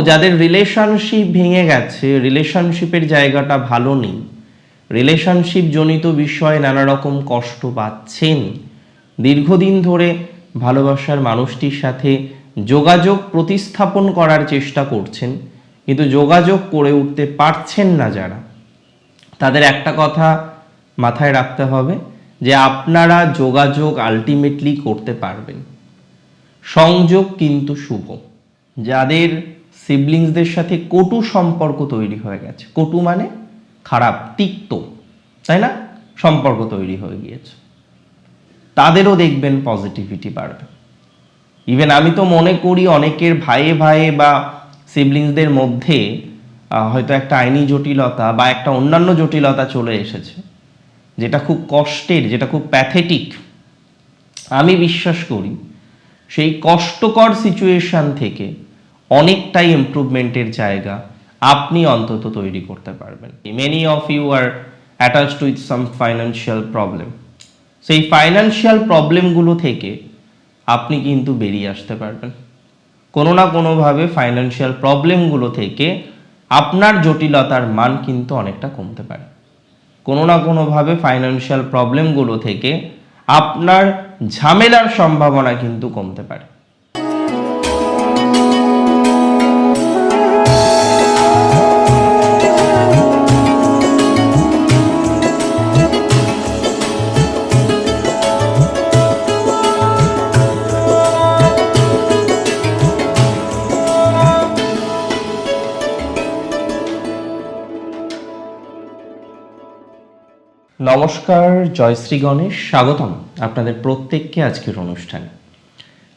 যাদের রিলেশনশিপ ভেঙে গেছে, রিলেশনশিপের জায়গাটা ভালো নেই, রিলেশনশিপ জনিত বিষয়ে নানা রকম কষ্ট পাচ্ছেন, দীর্ঘদিন ধরে ভালোবাসার মানুষটির সাথে যোগাযোগ প্রতিস্থাপন করার চেষ্টা করছেন কিন্তু যোগাযোগ করে উঠতে পারছেন না যারা, তাদের একটা কথা মাথায় রাখতে হবে যে আপনারা যোগাযোগ আলটিমেটলি করতে পারবেন। সংযোগ কিন্তু শুভ। যাদের সিবলিংসদের সাথে কটু সম্পর্ক তৈরি হয়ে গেছে, কটু মানে খারাপ, তিক্ত, তাই না, সম্পর্ক তৈরি হয়ে গিয়েছে, তাদেরও দেখবেন পজিটিভিটি বাড়বে। ইভেন আমি তো মনে করি অনেকের ভাইয়ে ভাইয়ে বা সিবলিংসদের মধ্যে হয়তো একটা আইনি জটিলতা বা একটা অন্যান্য জটিলতা চলে এসেছে, যেটা খুব কষ্টের, যেটা খুব প্যাথেটিক। আমি বিশ্বাস করি সেই কষ্টকর সিচুয়েশন থেকে অনেকটাই ইমপ্রুভমেন্টের জায়গা আপনি অন্তত তৈরি করতে পারবেন। Many of you are attached with some financial problem. সেই ফাইন্যান্সিয়াল প্রবলেমগুলো থেকে আপনি কিন্তু বেরিয়ে আসতে পারবেন। কোনো না কোনোভাবে ফাইন্যান্সিয়াল প্রবলেমগুলো থেকে আপনার জটিলতার মান কিন্তু অনেকটা কমতে পারে। কোনো না কোনোভাবে ফাইন্যান্সিয়াল প্রবলেমগুলো থেকে আপনার ঝামেলার সম্ভাবনা কিন্তু কমতে পারে। নমস্কার, জয়শ্রী গণেশ, স্বাগতম আপনাদের প্রত্যেককে আজকের অনুষ্ঠানে।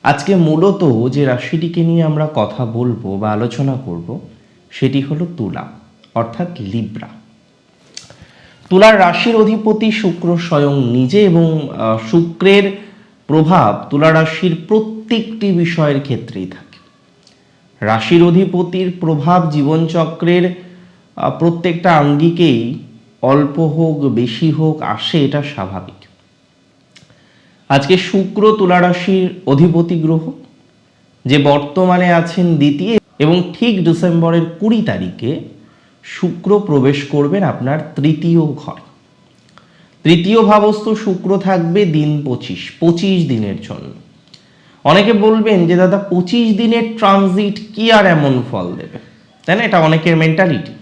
আজকে মূলত যে রাশিটিকে নিয়ে আমরা কথা বলবো বা আলোচনা করব সেটি হলো তুলা, অর্থাৎ লিব্রা। তুলার রাশির অধিপতি শুক্র স্বয়ং নিজে এবং শুক্রের প্রভাব তুলা রাশির প্রত্যেকটি বিষয়ের ক্ষেত্রেই থাকে। রাশির অধিপতির প্রভাব জীবনচক্রের প্রত্যেকটা আঙ্গিকেই অল্প হোক বেশি হোক আসে, এটা স্বাভাবিক। আজকে শুক্র তুলা রাশির অধিপতি গ্রহ, যে বর্তমানে আছেন দ্বিতীয়, এবং ঠিক ডিসেম্বরের 20 তারিখে শুক্র প্রবেশ করবেন আপনার তৃতীয় ঘর। তৃতীয় ভাবস্থ শুক্র থাকবে দিন 25 দিনের জন্য। অনেকে বলবেন যে দাদা 25 দিনের ট্রানজিট কি আর এমন ফল দেবে, তাই না? এটা অনেকের মেন্টালিটি।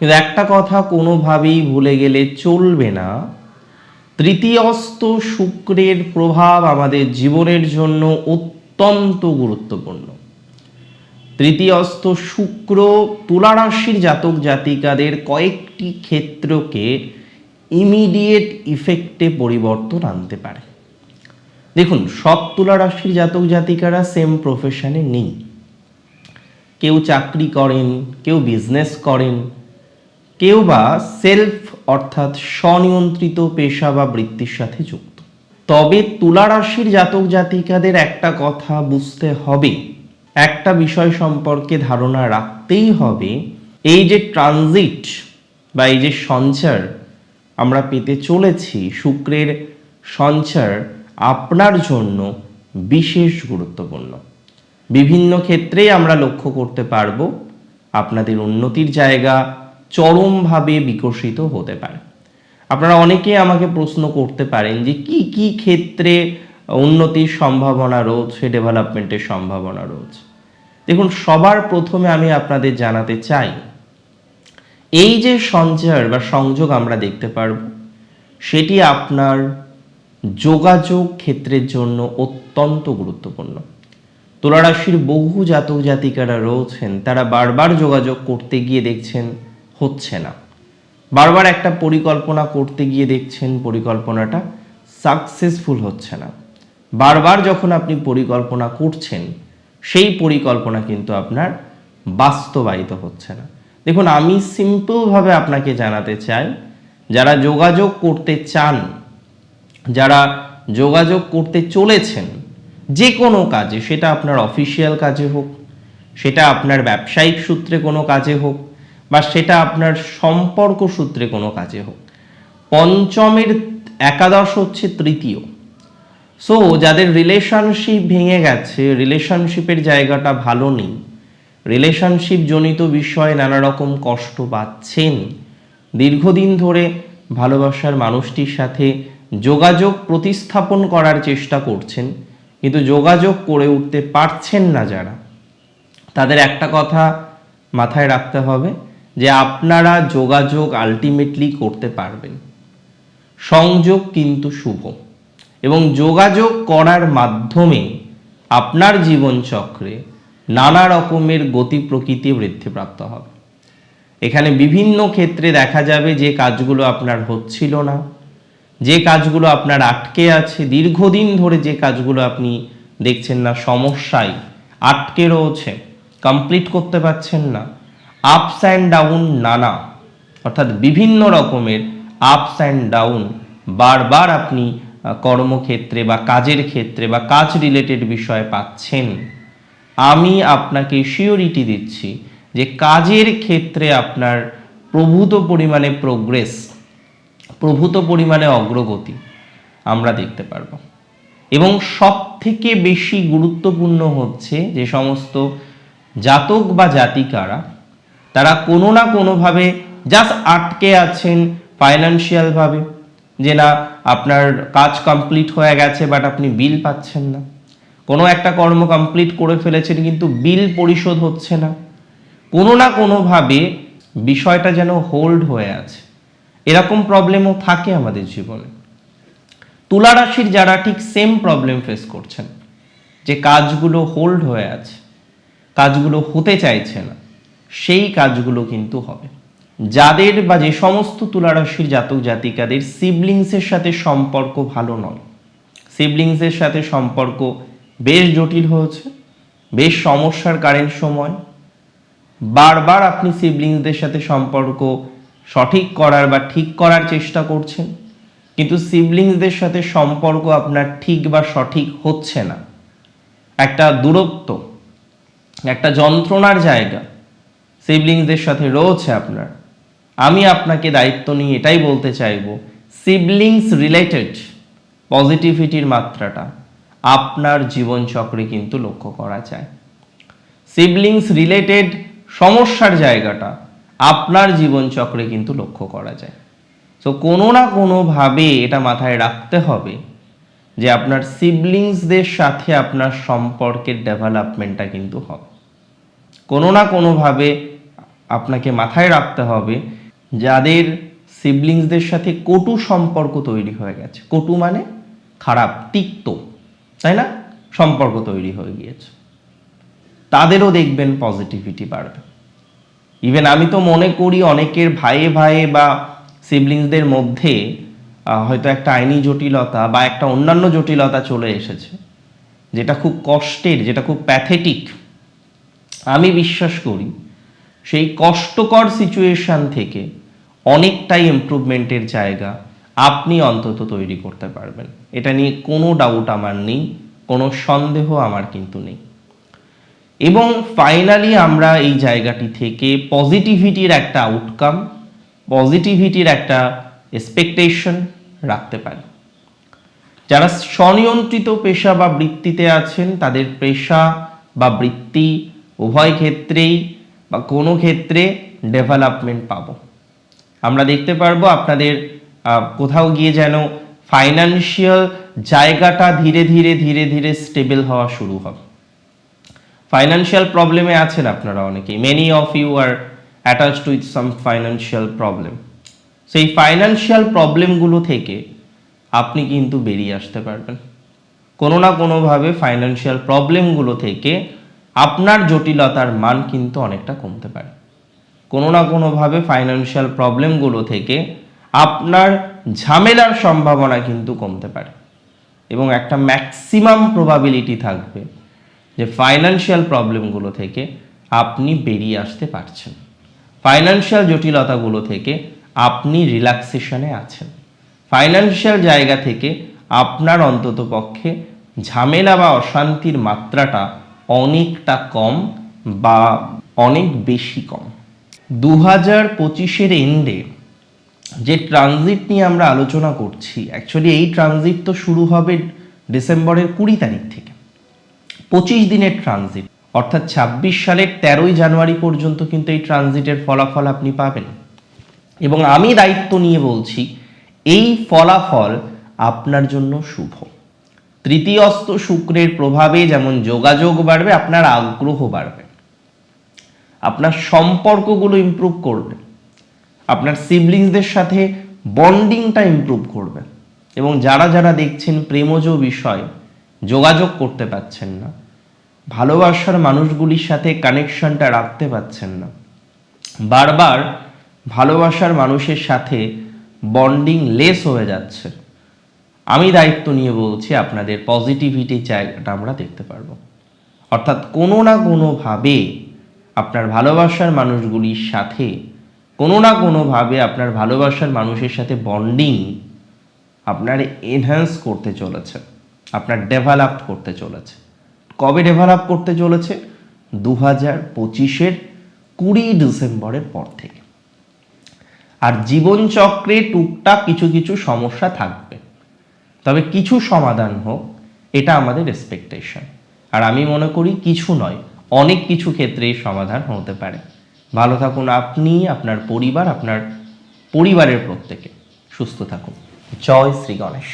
কিন্তু একটা কথা কোনোভাবেই ভুলে গেলে চলবে না, তৃতীয়স্থ শুক্রের প্রভাব আমাদের জীবনের জন্য অত্যন্ত গুরুত্বপূর্ণ। তৃতীয়স্থ শুক্র তুলা রাশির জাতক জাতিকাদের কয়েকটি ক্ষেত্রকে ইমিডিয়েট ইফেক্টে পরিবর্তন আনতে পারে। দেখুন, সব তুলা রাশির জাতক জাতিকারা সেম প্রফেশনে নেই। কেউ চাকরি করেন, কেউ বিজনেস করেন, কেউ বা সেলফ অর্থাৎ স্বনিয়ন্ত্রিত পেশা বা বৃত্তির সাথে যুক্ত। তবে তুলা রাশির জাতক জাতিকাদের একটা কথা বুঝতে হবে, একটা বিষয় সম্পর্কে ধারণা রাখতেই হবে, এই যে ট্রানজিট বা এই যে সঞ্চার আমরা পেতে চলেছি, শুক্রের সঞ্চার আপনার জন্য বিশেষ গুরুত্বপূর্ণ। বিভিন্ন ক্ষেত্রেই আমরা লক্ষ্য করতে পারবো আপনাদের উন্নতির জায়গা চরমভাবে বিকশিত হতে পারে। আপনারা অনেকে আমাকে প্রশ্ন করতে পারেন যে কি কি ক্ষেত্রে উন্নতির সম্ভাবনা রয়েছে, ডেভেলপমেন্টের সম্ভাবনা রয়েছে। দেখুন, সবার প্রথমে আমি আপনাদের জানাতে চাই, এই যে সঞ্চার বা সংযোগ আমরা দেখতে পারবো, সেটি আপনার যোগাযোগ ক্ষেত্রের জন্য অত্যন্ত গুরুত্বপূর্ণ। তুলা রাশির বহু জাতক জাতিকারা রয়েছেন, তারা বারবার যোগাযোগ করতে গিয়ে দেখছেন হচ্ছে না, বারবার একটা পরিকল্পনা করতে গিয়ে দেখছেন পরিকল্পনাটা সাকসেসফুল হচ্ছে না। বারবার যখন আপনি পরিকল্পনা করছেন, সেই পরিকল্পনা কিন্তু আপনার বাস্তবায়িত হচ্ছে না। দেখুন, আমি সিম্পলভাবে আপনাকে জানাতে চাই, যারা যোগাযোগ করতে চান, যারা যোগাযোগ করতে চলেছেন যে কোনো কাজে, সেটা আপনার অফিসিয়াল কাজে হোক, সেটা আপনার ব্যবসায়িক সূত্রে কোনো কাজে হোক, বা সেটা আপনার সম্পর্ক সূত্রে কোনো কাজে হোক, পঞ্চমের একাদশ হচ্ছে তৃতীয়। সো যাদের রিলেশনশিপ ভেঙে গেছে, রিলেশনশিপের জায়গাটা ভালো নেই, রিলেশনশিপ জনিত বিষয়ে নানা রকম কষ্ট পাচ্ছেন, দীর্ঘদিন ধরে ভালোবাসার মানুষটির সাথে যোগাযোগ প্রতিস্থাপন করার চেষ্টা করছেন, কিন্তু যোগাযোগ করে উঠতে পারছেন না যারা, তাদের একটা কথা মাথায় রাখতে হবে যে আপনারা যোগাযোগ আলটিমেটলি করতে পারবেন। সংযোগ কিন্তু শুভ, এবং যোগাযোগ করার মাধ্যমে আপনার জীবনচক্রে নানা রকমের গতি প্রকৃতি বৃদ্ধিপ্রাপ্ত হবে। এখানে বিভিন্ন ক্ষেত্রে দেখা যাবে যে কাজগুলো আপনার হচ্ছিল না, যে কাজগুলো আপনার আটকে আছে, দীর্ঘদিন ধরে যে কাজগুলো আপনি দেখছেন না সমস্যায় আটকে রয়েছে, কমপ্লিট করতে পারছেন না, আপস অ্যান্ড ডাউন নানা, অর্থাৎ বিভিন্ন রকমের আপস অ্যান্ড ডাউন বারবার আপনি কর্মক্ষেত্রে বা কাজের ক্ষেত্রে বা কাজ রিলেটেড বিষয়ে পাচ্ছেন, আমি আপনাকে শিওরিটি দিচ্ছি যে কাজের ক্ষেত্রে আপনার প্রভূত পরিমাণে প্রোগ্রেস, প্রভূত পরিমাণে অগ্রগতি আমরা দেখতে পারব। এবং সব থেকে বেশি গুরুত্বপূর্ণ হচ্ছে যে সমস্ত জাতক বা জাতিকারা তারা কোনো না কোনোভাবে জাস্ট আটকে আছেন ফাইন্যান্সিয়ালভাবে, যে না আপনার কাজ কমপ্লিট হয়ে গেছে বাট আপনি বিল পাচ্ছেন না, কোনো একটা কর্ম কমপ্লিট করে ফেলেছেন কিন্তু বিল পরিশোধ হচ্ছে না, কোনো না কোনোভাবে বিষয়টা যেন হোল্ড হয়ে আছে, এরকম প্রবলেমও থাকে আমাদের জীবনে। তুলা রাশির যারা ঠিক সেম প্রবলেম ফেস করছেন, যে কাজগুলো হোল্ড হয়ে আছে, কাজগুলো হতে চাইছে না, সেই কাজগুলো কিন্তু হবে। যাদের বা যে সমস্ত তুলা রাশির জাতক জাতিকাদের সিবলিংসের সাথে সম্পর্ক ভালো নয়, সিবলিংসের সাথে সম্পর্ক বেশ জটিল হয়েছে, বেশ সমস্যার কারেন্ট সময়, বারবার আপনি সিবলিংসদের সাথে সম্পর্ক সঠিক করার বা ঠিক করার চেষ্টা করছেন, কিন্তু সিবলিংসদের সাথে সম্পর্ক আপনার ঠিক বা সঠিক হচ্ছে না, একটা দূরত্ব, একটা যন্ত্রণার জায়গা সিবলিংসদের সাথে রয়েছে আপনার। আমি আপনাকে দায়িত্ব নিয়ে এটাই বলতে চাইব, সিবলিংস রিলেটেড পজিটিভিটির মাত্রাটা আপনার জীবনচক্রে কিন্তু লক্ষ্য করা যায়। সিবলিংস রিলেটেড সমস্যার জায়গাটা আপনার জীবনচক্রে কিন্তু লক্ষ্য করা যায়। সো কোনো না কোনোভাবে এটা মাথায় রাখতে হবে যে আপনার সিবলিংসদের সাথে আপনার সম্পর্কের ডেভেলপমেন্টটা কিন্তু হবে। কোনো না কোনোভাবে আপনাকে মাথায় রাখতে হবে যাদের সিবলিংসদের সাথে কটু সম্পর্ক তৈরি হয়ে গেছে, কটু মানে খারাপ, তিক্ত, তাই না, সম্পর্ক তৈরি হয়ে গিয়েছে, তাদেরও দেখবেন পজিটিভিটি বাড়বে। ইভেন আমি তো মনে করি অনেকের ভাইয়ে ভাইয়ে বা সিবলিংসদের মধ্যে হয়তো একটা আইনি জটিলতা বা একটা অন্যান্য জটিলতা চলে এসেছে, যেটা খুব কষ্টের, যেটা খুব প্যাথেটিক। আমি বিশ্বাস করি সেই কষ্টকর সিচুয়েশন থেকে অনেকটাই ইমপ্রুভমেন্টের জায়গা আপনি অন্তত তৈরি করতে পারবেন, এটা নিয়ে কোনো ডাউট আমার নেই, কোনো সন্দেহ আমার কিন্তু নেই। এবং ফাইনালি আমরা এই জায়গাটি থেকে পজিটিভিটির একটা আউটকাম, পজিটিভিটির একটা এক্সপেকটেশন রাখতে পারি। যারা স্বনিয়ন্ত্রিত পেশা বা বৃত্তিতে আছেন, তাদের পেশা বা বৃত্তি উভয় ক্ষেত্রেই বা কোনো ক্ষেত্রে ডেভেলপমেন্ট পাবো। আমরা দেখতে পারবো আপনাদের কোথাও গিয়ে যেন ফাইন্যান্সিয়াল জায়গাটা ধীরে ধীরে ধীরে ধীরে স্টেবল হওয়া শুরু হবে। ফাইন্যান্সিয়াল প্রবলেমে আছেন আপনারা অনেকেই, many of you are attached with some financial problem. সেই ফাইন্যান্সিয়াল প্রবলেমগুলো থেকে আপনি কিন্তু বেরিয়ে আসতে পারবেন। কোনো না কোনোভাবে ফাইন্যান্সিয়াল প্রবলেমগুলো থেকে আপনার জটিলতার মান কিন্তু অনেকটা কমতে পারে। কোনো না কোনোভাবে ফাইন্যান্সিয়াল প্রবলেমগুলো থেকে আপনার ঝামেলার সম্ভাবনা কিন্তু কমতে পারে, এবং একটা ম্যাক্সিমাম প্রবাবিলিটি থাকবে যে ফাইন্যান্সিয়াল প্রবলেমগুলো থেকে আপনি বেরিয়ে আসতে পারছেন, ফাইন্যান্সিয়াল জটিলতাগুলো থেকে আপনি রিল্যাক্সেশনে আছেন, ফাইন্যান্সিয়াল জায়গা থেকে আপনার অন্তত পক্ষে ঝামেলা বা অশান্তির মাত্রাটা অনেকটা কম বা অনেক বেশি কম। 2025-এর এন্ডে যে ট্রানজিট নিয়ে আমরা আলোচনা করছি, অ্যাকচুয়ালি এই ট্রানজিট তো শুরু হবে ডিসেম্বরের 20 তারিখ থেকে। 25 দিনের ট্রানজিট, অর্থাৎ ২৬ সালের ১৩ই জানুয়ারি পর্যন্ত কিন্তু এই ট্রানজিটের ফলাফল আপনি পাবেন। এবং আমি দায়িত্ব নিয়ে বলছি, এই ফলাফল আপনার জন্য শুভ। তৃতীয়স্থ শুক্রের প্রভাবে যেমন যোগাযোগ বাড়বে, আপনার আগ্রহ বাড়বে, আপনার সম্পর্কগুলো ইমপ্রুভ করবে, আপনার সিবলিংসদের সাথে বন্ডিংটা ইমপ্রুভ করবে। এবং যারা যারা দেখছেন প্রেমজ বিষয় যোগাযোগ করতে পারছেন না, ভালোবাসার মানুষগুলির সাথে কানেকশনটা রাখতে পারছেন না, বারবার ভালোবাসার মানুষের সাথে বন্ডিং লেস হয়ে যাচ্ছে, আমি দায়িত্ব নিয়ে বলছি আপনাদের পজিটিভিটি জায়গাটা আমরা দেখতে পারবো। অর্থাৎ কোনো না কোনোভাবে আপনার ভালোবাসার মানুষগুলির সাথে, কোনো না কোনোভাবে আপনার ভালোবাসার মানুষের সাথে বন্ডিং আপনার এনহ্যান্স করতে চলেছে, আপনার ডেভেলপ করতে চলেছে। কবে ডেভেলপ করতে চলেছে? 2025-এর 20 ডিসেম্বরের পর থেকে। আর জীবনচক্রে টুকটাক কিছু কিছু সমস্যা থাকবে, তবে কিছু সমাধান হোক, এটা আমাদের এক্সপেকটেশন। আর আমি মনে করি কিছু নয়, অনেক কিছু ক্ষেত্রেই সমাধান হতে পারে। ভালো থাকুন আপনি, আপনার পরিবার, আপনার পরিবারের প্রত্যেকে সুস্থ থাকুন। জয় শ্রী গণেশ।